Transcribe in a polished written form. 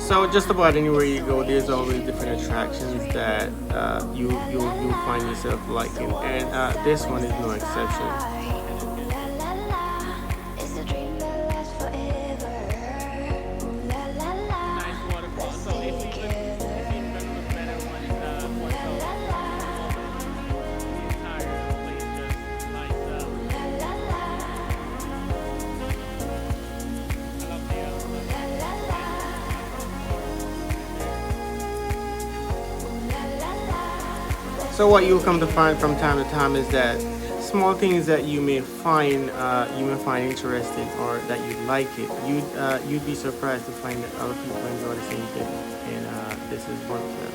So just about anywhere you go, there's always different attractions that you find yourself liking, and this one is no exception. Nice waterfall. So if you remember the better one is Puerto Waterfall, but the entire place just lights up. I love the So what you'll come to find from time to time is that small things that you may find interesting or that you like it, you'd be surprised to find that other people enjoy the same thing, and this is one of them.